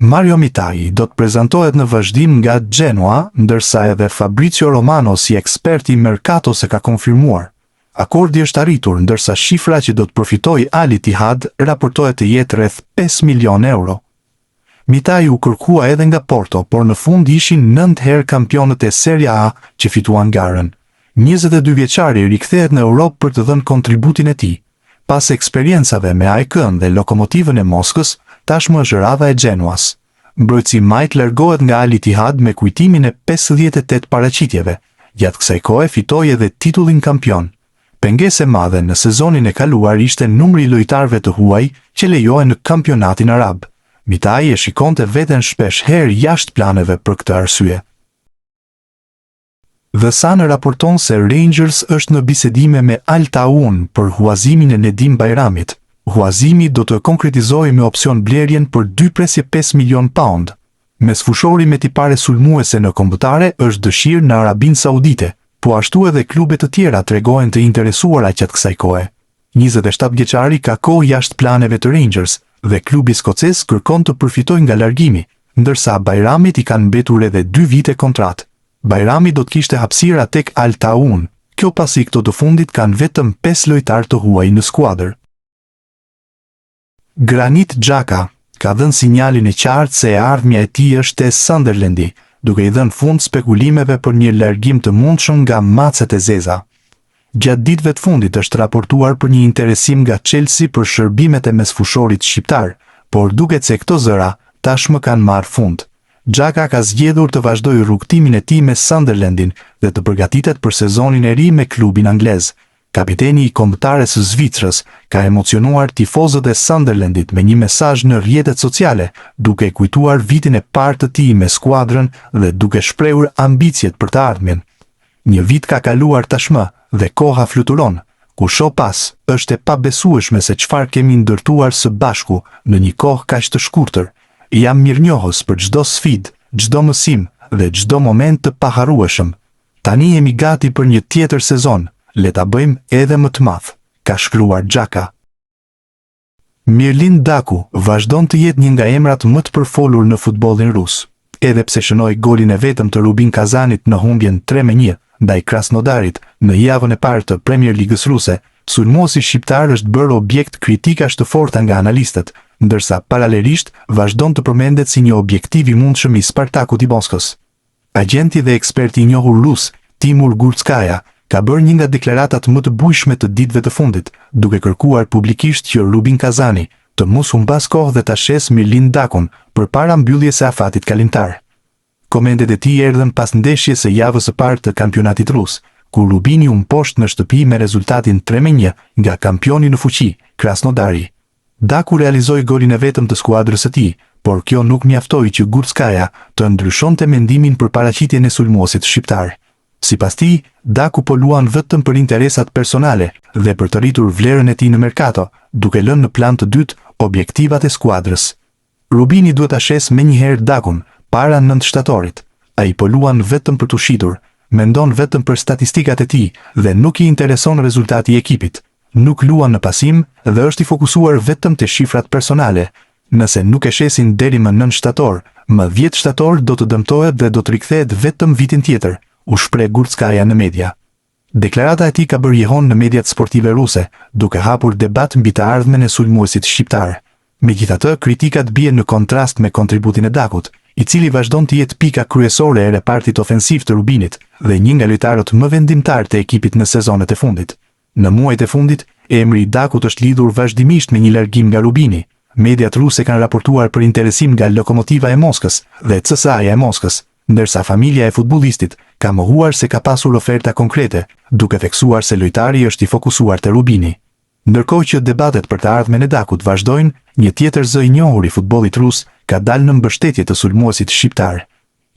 Mario Mitai do të prezantohet në vazhdim nga Genoa, ndërsa edhe Fabrizio Romano si ekspert i Mercato se ka konfirmuar. Akordi është arritur, ndërsa shifra që do të përfitojë Al Ittihad raportohet të jetë rreth 5 milion euro. Mitai u kërkua edhe nga Porto, por në fund ishin 9 herë kampionët e Serie A që fituan garën. 22 vjeçari rikthehet në Europë për të dhënë kontributin e tij. Pas eksperiencave me AEK-n dhe Lokomotivën e Moskës, tashmë është radha e Genoas. Mbrojtësi Majt largohet nga Al Ittihad me kujtimin e 58 paraqitjeve. Gjatë kësaj kohe fitoi edhe titullin kampion. Pengesë e madhe në sezonin e kaluar ishte numri i lojtarëve të huaj që lejohen në kampionatin arab. Mitai e shikonte veten shpesh herë jashtë planeve për këtë arsye. The Sun raporton se Rangers është në bisedime me Al Taun për huazimin e Nedim Bajramit. Huazimi do të konkretizojë me opsion blerjen për 2.5 milion pound. Mesfushori me tipare sulmuese në kombëtare është dëshirë në Arabinë Saudite, po ashtu edhe klube të tjera tregohen të interesuara gjatë kësaj kohe. 27 vjeçari ka kohë jashtë planeve të Rangers dhe klubi skocez kërkon të përfitojë nga largimi, ndërsa Bajramit i kanë mbetur edhe 2 vite kontratë. Bajrami do të kishte hapësira tek Al Taun, kjo pasi këto të fundit kanë vetëm 5 lojtarë të huaj në skuadër. Granit Xhaka ka dhënë sinjalin e qartë se ardhmja e tij është e Sunderlandi, duke i dhënë fund spekulimeve për një largim të mundshëm nga Macet e Zeza. Gjatë ditëve të fundit është raportuar për një interesim nga Chelsea për shërbimet e mesfushorit shqiptar, por duket se këto zëra tashmë kanë marrë fund. Xhaka ka zgjedhur të vazhdojë rrugtimin e tij me Sunderlandin dhe të përgatitet për sezonin e ri me klubin anglez. Kapiteni i kombëtares së Zvicrës ka emocionuar tifozët e Sunderlandit me një mesazh në rrjetet sociale, duke kujtuar vitin e parë të tij me skuadrën dhe duke shprehur ambicjet për të ardhmen. Një vit ka kaluar tashmë dhe koha fluturon, ku shoh pas, është e pabesueshme se çfarë kemi ndërtuar së bashku në një kohë kaq të shkurtër. Jam mirënjohës për çdo sfidë, çdo mësim dhe çdo moment të paharrueshëm. Tani jemi gati për një tjetër sezon, le ta bëjmë edhe më të madh, ka shkruar Xhaka. Mirlin Daku vazhdon të jetë një nga emrat më të përfolur në futbollin rus. Edhe pse shënoi golin e vetëm të Rubin Kazanit në humbjen 3-1 ndaj Krasnodarit në javën e parë të Premier Ligës ruse, sulmuesi shqiptar është bërë objekt kritikash të forta nga analistët, ndërsa paralelisht vazhdon të përmendet si një objektiv i mundshëm i Spartakut i Moskës. Agjenti dhe eksperti i njohur rus, Timur Gurtskaja, ka bërë një nga deklaratat më të bujshme të ditëve të fundit, duke kërkuar publikisht që Rubin Kazani të mos humbas kohë dhe ta shes Mirlin Dakun përpara mbylljes së afatit kalimtar. Komendet e tij erdhën pas ndeshjes së javës së parë të kampionatit rus, ku Rubini u mposht në shtëpi me rezultatin 3-1 nga kampioni në fuqi, Krasnodari. Daku realizoi golin e vetëm të skuadrës së tij, por kjo nuk mjaftoi që Gurtskaja të ndryshonte mendimin për paraqitjen e sulmuesit shqiptar. Sipas tij, Daku po luan vetëm për interesat personale dhe për të rritur vlerën e tij në Mercato, duke lënë në plan të dytë objektivat e skuadrës. Rubini duhet ta shes menjëherë Dakun para 9 shtatorit. Ai po luan vetëm për të shitur, mendon vetëm për statistikat e tij dhe nuk i intereson rezultati i ekipit. Nuk luan në pasim dhe është i fokusuar vetëm te shifrat personale. Nëse nuk e shesin deri më 9 shtator, më 10 shtator do të dëmtohet dhe do të rikthehet vetëm vitin tjetër, u shpreh Gurtskaja në media. Deklarata e tij ka bërë jehon në mediat sportive ruse, duke hapur debat mbi të ardhmen e sulmuesit shqiptar. Megjithatë, kritikat bien në kontrast me kontributin e Dakut, i cili vazhdon të jetë pika kryesore e repartit ofensiv të Rubinit dhe një nga lojtarët më vendimtar të ekipit në sezonet e fundit. Në muajt e fundit, emri i Dakut është lidhur vazhdimisht me një largim nga Rubini. Mediat ruse kanë raportuar për interesim nga Lokomotiva e Moskës dhe CSKA-ja e Moskës, ndërsa familja e futbollistit ka mohuar se ka pasur oferta konkrete, duke theksuar se lojtari është i fokusuar te Rubini. Ndërkohë që debatet për të ardhmen e Dakut vazhdojnë, një tjetër zë i njohur i futbollit rus ka dalë në mbështetje të sulmuesit shqiptar.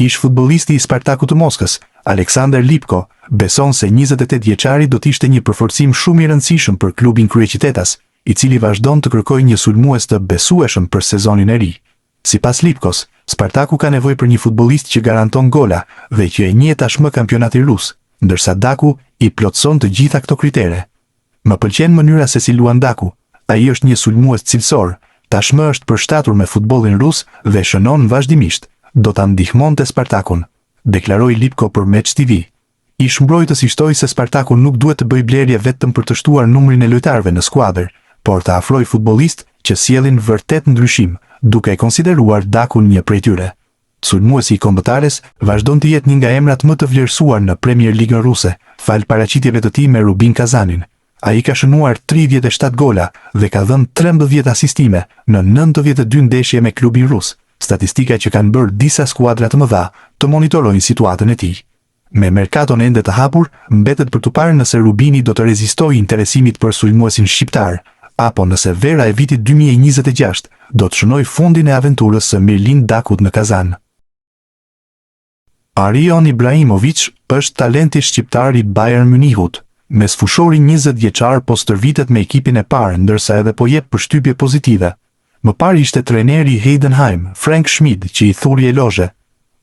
Ish futbollisti i Spartakut të Moskës, Aleksandar Lipko, beson se 28 vjeçari do të ishte një përforcim shumë i rëndësishëm për klubin kryeqytetas, i cili vazhdon të kërkojë një sulmues të besueshëm për sezonin e ri. Sipas Lipkos, Spartaku ka nevojë për një futbollist që garanton gola dhe që e njeh tashmë kampionatin rus, ndërsa Daku i plotson të gjitha këto kritere. Më pëlqen mënyra se si luan Daku. Ai është një sulmues cilësor, Tashmë është përshtatur me futbollin rus dhe shënon vazhdimisht. Do ta ndihmonte Spartakun, deklaroi Lipko për Match TV. Ish mbrojtës i shtoi se Spartaku nuk duhet të bëjë blerje vetëm për të shtuar numrin e lojtarëve në skuadër, por të afrojë futbollistë që sjellin vërtet ndryshim, duke e konsideruar Dakun një prej tyre. Sulmuesi i kombëtares vazhdon të jetë një nga emrat më të vlerësuar në Premier Ligën ruse, fal paraqitjeve të tij me Rubin Kazanin. Ai ka shënuar 37 gola dhe ka dhënë 13 asistime në 92 ndeshje me klubin rus, statistika që kanë bërë disa skuadra të mëdha të monitorojnë situatën e tij. Me merkaton ende të hapur, mbetet për të parë nëse Rubini do të rezistojë interesimit për sulmuesin shqiptar, apo nëse vera e vitit 2026 do të shënojë fundin e aventurës së Mirlin Dakut në Kazan. Arion Ibrahimović është talenti shqiptar i Bayern Munichut, me sfushori 20 vjeçar po stërvitet me ekipin e parë ndërsa edhe po jep përshtypje pozitive. Më parë ishte trajneri i Heidenheim, Frank Schmid, që i thuri elozhe.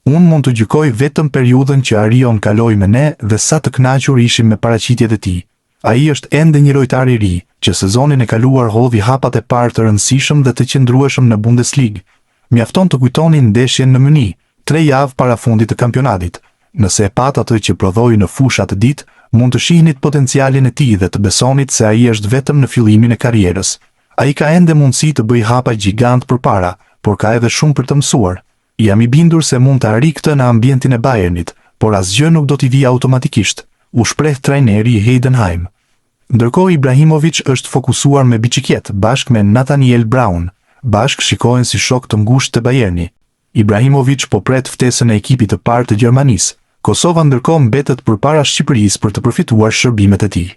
Unë mund të gjykoj vetëm periudhën që Arion kaloi me ne dhe sa të kënaqur ishim me paraqitjet e tij. Ai është ende një lojtar i ri, që sezonin e kaluar hodhi hapat e parë të rëndësishëm dhe të qëndrueshëm në Bundesligë. Mjafton të kujtonin ndeshjen në Münih, 3 javë para fundit të kampionatit. Nëse e pat atë që prodhoi në fusha të ditë, mund të shihnit potencialin e tij dhe të besonit se ai është vetëm në fillimin e karrierës. Ai ka ende mundësi të bëjë hapa gjigant përpara, por ka edhe shumë për të mësuar. Jam i bindur se mund të arrijë këtë në ambientin e Bayernit, por asgjë nuk do t'i vijë automatikisht, u shpreh trajneri i Heidenheim. Ndërkohë Ibrahimović është fokusuar me biçiklet bashkë me Nathaniel Braun, bashkë shikohen si shok të ngushtë të Bayernit. Ibrahimović po pret ftesën e ekipit të parë të Gjermanisë. Kosova ndërkohë mbetet përpara Shqipërisë për të përfituar shërbimet e tij.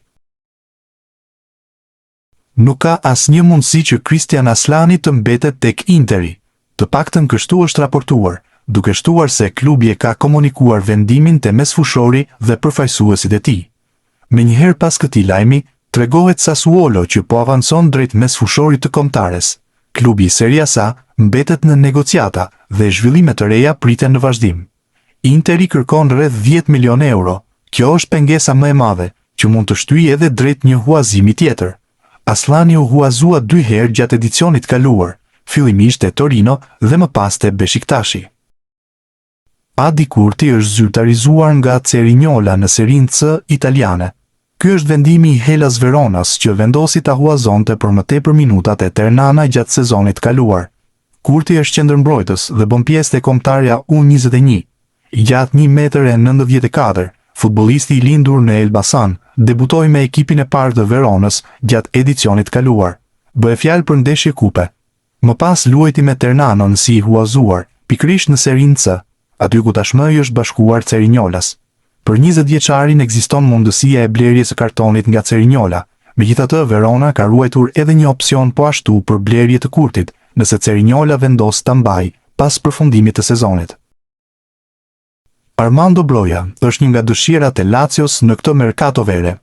Nuk ka asnjë mundësi që Christian Aslani të mbetet tek Interi. Të paktën kështu është raportuar, duke shtuar se klubi e ka komunikuar vendimin te mesfushori dhe përfaqësuesit e tij. Menjëherë pas këtij lajmi, tregohet Sassuolo që po avancon drejt mesfushorit të kombëtares. Klubi i Serie A mbetet në negociata dhe zhvillime të reja priten në vazhdim. Interi kërkon rreth 10 milion euro. Kjo është pengesa më e madhe, që mund të shtyjë edhe drejt një huazimi tjetër. Aslani u huazua 2 herë gjatë edicionit kaluar, fillimisht te Torino dhe më pas te Beşiktashi. Adi Kurti është zyrtarizuar nga Cerignola në Serinë C italiane. Ky është vendimi i Hellas Veronas që vendosi ta huazonte për më tepër minutat e Ternana gjatë sezonit kaluar. Kurti është qendërmbrojtës dhe bën pjesë te kombëtarja U21. I gjatë 1,94 m, futbollisti i lindur në Elbasan debutoi me ekipin e parë të Veronës gjatë edicionit kaluar. Bëhe fjalë për ndeshje kupe. Më pas luajti me Ternanon si i huazuar, pikërisht në Serinë C, aty ku tashmë është bashkuar Cerignolas. Për 20 vjeçarin ekziston mundësia e blerjes së kartonit nga Cerignola. Megjithatë, Verona ka ruajtur edhe një opsion po ashtu për blerje të Kurtit, nëse Cerignola vendos ta mbajë pas përfundimit të sezonit. Armando Broja është një nga dëshirat e Lazios në këtë mercato vere.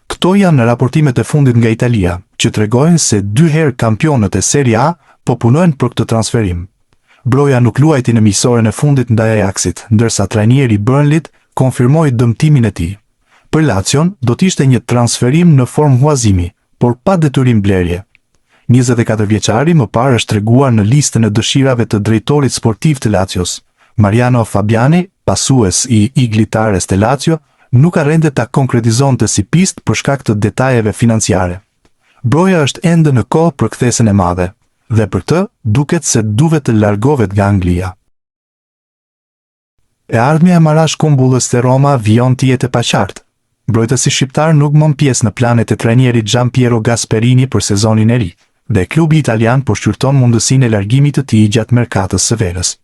Këto janë raportimet e fundit nga Italia, që tregojnë se 2 herë kampionët e Serie A po punojnë për këtë transferim. Broja nuk luajti në miqësorën e fundit ndaj Ajaxit, ndërsa trajneri Burnley konfirmoi dëmtimin e tij. Për Lazion do të ishte një transferim në formë huazimi, por pa detyrim blerje. 24 vjeçari më parë është treguar në listën e dëshirave të drejtorit sportiv të Lazios. Mariano Fabiani, pasues i Iglitares të Lazio, nuk arrente ta konkretizonte si pistë për shkak të detajeve financiare. Broja është ende në kohë për kthesën e madhe, dhe për këtë duket se duhet të largohet nga Anglia. E ardhmja e Marash Kumbullës te Roma vijon të jetë e paqartë. Mbrojtësi shqiptar nuk mban pjesë në planet e trajnerit Gianpiero Gasperini për sezonin e ri, dhe klubi italian po shqyrton mundësinë e largimit të tij gjatë merkatës së verës.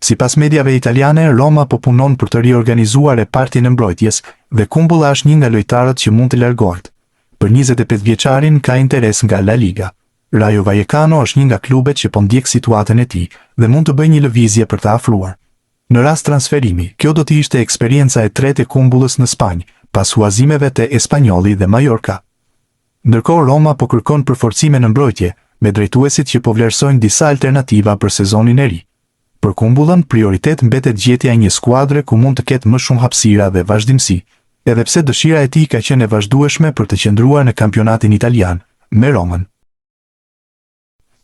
Sipas mediave italiane, Roma po punon për të riorganizuar repartin e mbrojtjes dhe Kumbulla është një nga lojtarët që mund të largohet. Për 25 vjeçarin ka interes nga La Liga. Rayo Vallecano është një nga klubet që po ndjek situatën e tij dhe mund të bëjë një lëvizje për ta afruar. Në rast transferimi, kjo do të ishte eksperienca e tretë e Kumbullës në Spanjë, pas huazimeve te Espanyoli dhe Mallorca. Ndërkohë Roma po kërkon përforcime në mbrojtje, me drejtuesit që po vlerësojnë disa alternativa për sezonin e ri. Për Kumbullën, prioritet mbetet gjetja e një skuadre ku mund të ketë më shumë hapësira dhe vazhdimsi, edhe pse dëshira e tij ka qenë e vazhdueshme për të qëndruar në kampionatin italian, me Romën.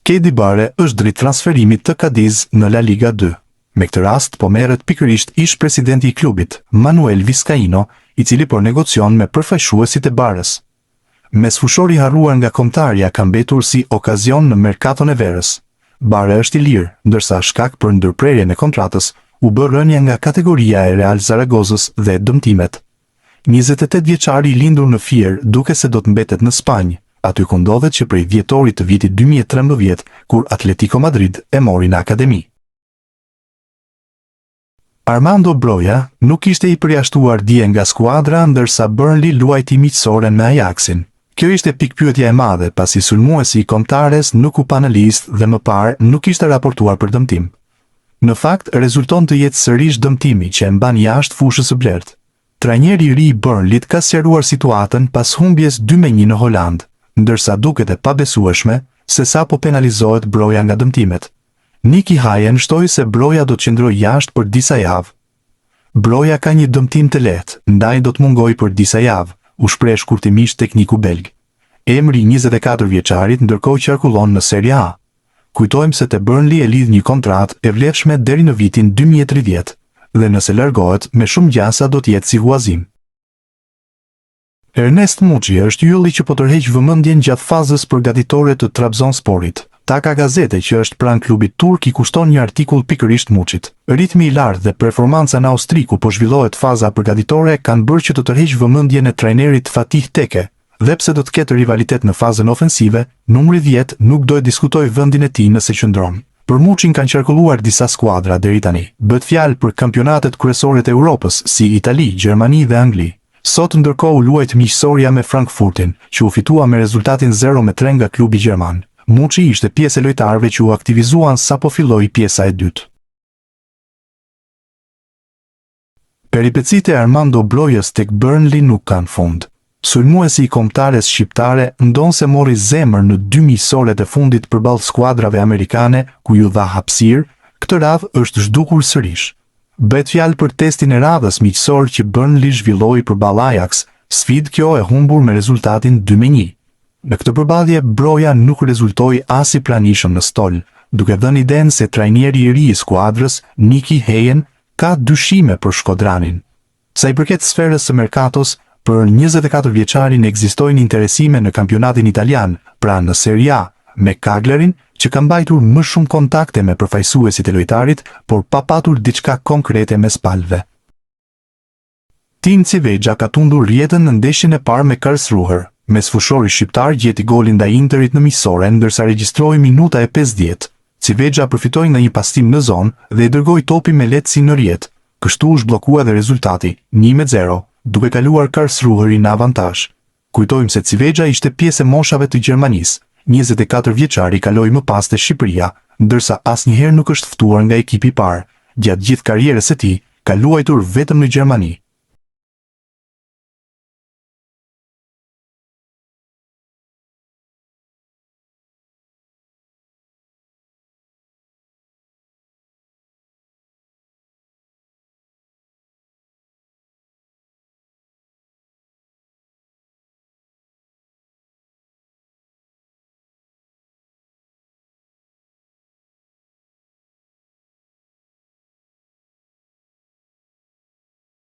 Kedi Bare është drejt transferimit të Cadiz në La Liga 2. Me këtë rast po merret pikërisht ish presidenti i klubit, Manuel Vizcaino, i cili po negocion me përfaqësuesit e Barës. Mesfushori harruar nga kombëtarja ka mbetur si okazion në merkaton e verës. Bare është i lirë, ndërsa shkak për ndërprerjen e kontratës u bë rënja nga kategoria e Real Zaragozës dhe dëmtimet. 28 vjeçari i lindur në Fier duke se do të mbetet në Spanjë, aty ku ndodhet që prej dhjetorit të vitit 2013, kur Atletico Madrid e mori në akademi. Armando Broja nuk ishte i përjashtuar dje nga skuadra ndërsa Burnley luajti miqësoren me Ajaxin. Kjo ishte pikpyetja e madhe pasi sulmuesi i kombëtares nuk u pa në listë dhe më parë nuk ishte raportuar për dëmtim. Në fakt, rezulton të jetë sërish dëmtimi që e mban jashtë fushës së blertë. Trajneri i ri i Burnleyt ka sqaruar situatën pas humbjes 2-1 në Holand, ndërsa duket e pabesueshme se sa po penalizohet Broja nga dëmtimet. Nicky Hayen shtoi se Broja do të qëndrojë jashtë për disa javë. Broja ka një dëmtim të lehtë, ndaj do të mungojë për disa javë, u shpreh shkurtimisht tekniku belg. Emri 24 vjeçarit ndërkohë qarkullon në Serie A. Kujtojmë se te Burnley e lidh një kontratë e vlefshme deri në vitin 2030, dhe nëse largohet me shumë gjasa do të jetë si huazim. Ernest Muçi është ylli që po tërheq vëmendjen gjatë fazës përgatitore të Trabzonsporit. Taka Gazete që është pranë klubit turk i kushton një artikull pikërisht Muçit. Ritmi i lartë dhe performanca në Austri ku po zhvillohet faza përgatitore kanë bërë që të tërheq vëmendjen e trajnerit Fatih Teke, dhe pse do të ketë rivalitet në fazën ofensive, numri 10 nuk do të diskutojë vendin e tij nëse qëndron. Për Muçin kanë qarkulluar disa skuadra deri tani. Bëhet fjalë për kampionatet kryesore të Europës si Itali, Gjermani dhe Angli. Sot ndërkohë u luajt miqësoria me Frankfurtin, që u fitua me rezultatin 0-3 nga klubi gjerman. Muçi ishte pjesë e lojtarëve që u aktivizuan sapo filloi pjesa e dytë. Peripecitë e Armando Brojës tek Burnley nuk kanë fund. Sulmuesi i kombëtares shqiptare ndonse mori zemër në 2 miqësoret e fundit përballë skuadrave amerikane ku ju dha hapësirë, këtë radhë është zhdukur sërish. Bëhet fjalë për testin e radhës miqësor që Burnley zhvilloi përballë Ajax, sfidë kjo e humbur me rezultatin 2-1. Në këtë përballje Broja nuk rezultoi as i pranishëm në stol, duke dhënë idenë se trajneri i ri i skuadrës, Nicky Hayen, ka dyshime për Shkodranin. Sa i përket sferës së merkatos, për 24 vjeçarin ekzistojnë interesime në kampionatin italian, pra në Serie A, me Cagliarin, që ka mbajtur më shumë kontakte me përfaqësuesit e lojtarit, por pa patur diçka konkrete mes palëve. Tim Civegja ka tundur rjetën në ndeshjen e parë me Karlsruher. Mesfushori shqiptar gjeti golin ndaj Interit në miqësore ndërsa regjistroi minuta e 50. Civegja përfitoi nga një pastim në zonë dhe i dërgoi topin me lehtësi në rjetë. Kështu u zhbllokua dhe rezultati 1-0, duke kaluar Karlsruheri në avantazh. Kujtojmë se Civegja ishte pjesë e moshave të Gjermanisë. 24 vjeçari kaloi më pas te Shqipëria, ndërsa asnjëherë nuk është ftuar nga ekipi i parë. Gjatë gjithë karrierës së tij, ka luajtur vetëm në Gjermani.